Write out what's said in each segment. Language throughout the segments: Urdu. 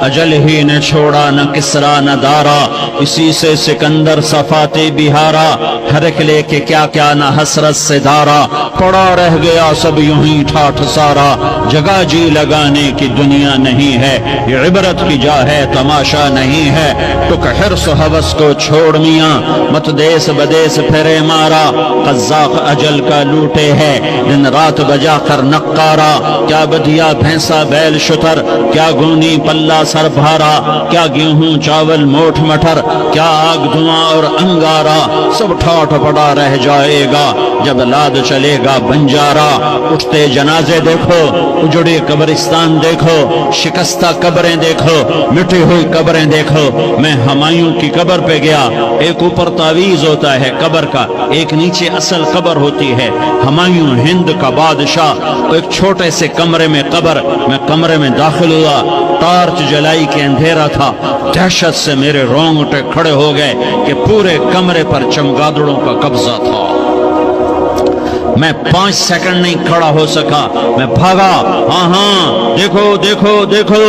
اجل ہی نے چھوڑا نہ کسرا نہ دارا، اسی سے سکندر صفاتے بہارا، ہر ایک لے کے کیا کیا نہ حسرت سے دارا، پڑا رہ گیا سب یوں ہی ٹھاٹھ سارا، جگہ جی لگانے کی دنیا نہیں ہے، یہ عبرت کی جا ہے تماشا نہیں ہے، ٹک حرص و حوث کو چھوڑ میاں، مت دیس بدیس پھرے مارا، قزاق اجل کا لوٹے ہے دن رات بجا کر نقارا، کیا بدیا بھینسا بیل شتر، کیا گونی پلہ سر بھارا، کیا گیہوں چاول موٹھ مٹر، کیا آگ دھواں اور انگارا، سب ٹھاٹھ پڑا رہ جائے گا جب لاد چلے گا بنجارا، اٹھتے جنازے دیکھو، اجڑے قبرستان دیکھو، شکستہ قبریں دیکھو، مٹی ہوئی قبریں دیکھو، میں ہمایوں کی قبر پہ گیا، ایک اوپر تعویذ ہوتا ہے قبر کا، ایک نیچے اصل قبر ہوتی ہے، ہمایوں ہند کا بادشاہ، ایک چھوٹے سے کمرے میں قبر، میں کمرے میں داخل ہوا، ٹارچ جلائی کے اندھیرا تھا، دہشت سے میرے رونگٹے کھڑے ہو گئے کہ پورے کمرے پر چمگادڑوں کا قبضہ تھا، میں 5 سیکنڈ نہیں کھڑا ہو سکا، میں بھاگا، ہاں دیکھو دیکھو دیکھو،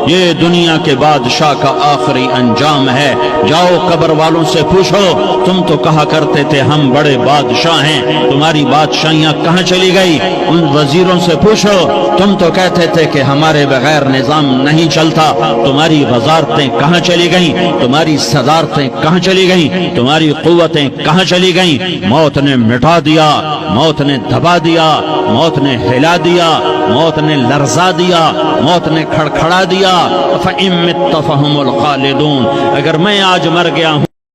یہ دنیا کے بادشاہ کا آخری انجام ہے، جاؤ قبر والوں سے پوچھو، تم تو کہا کرتے تھے ہم بڑے بادشاہ ہیں، تمہاری بادشاہیاں کہاں چلی گئی؟ ان وزیروں سے پوچھو، تم تو کہتے تھے کہ ہمارے بغیر نظام نہیں چلتا، تمہاری وزارتیں کہاں چلی گئیں؟ تمہاری صدارتیں کہاں چلی گئیں؟ تمہاری قوتیں کہاں چلی گئیں؟ موت نے مٹا دیا، موت نے دبا دیا، موت نے ہلا دیا، موت نے لرزا دیا، موت نے کھڑکھڑا دیا، فَإِن مِتَّ فَهُمُ الْخَالِدُونَ، اگر میں آج مر گیا ہوں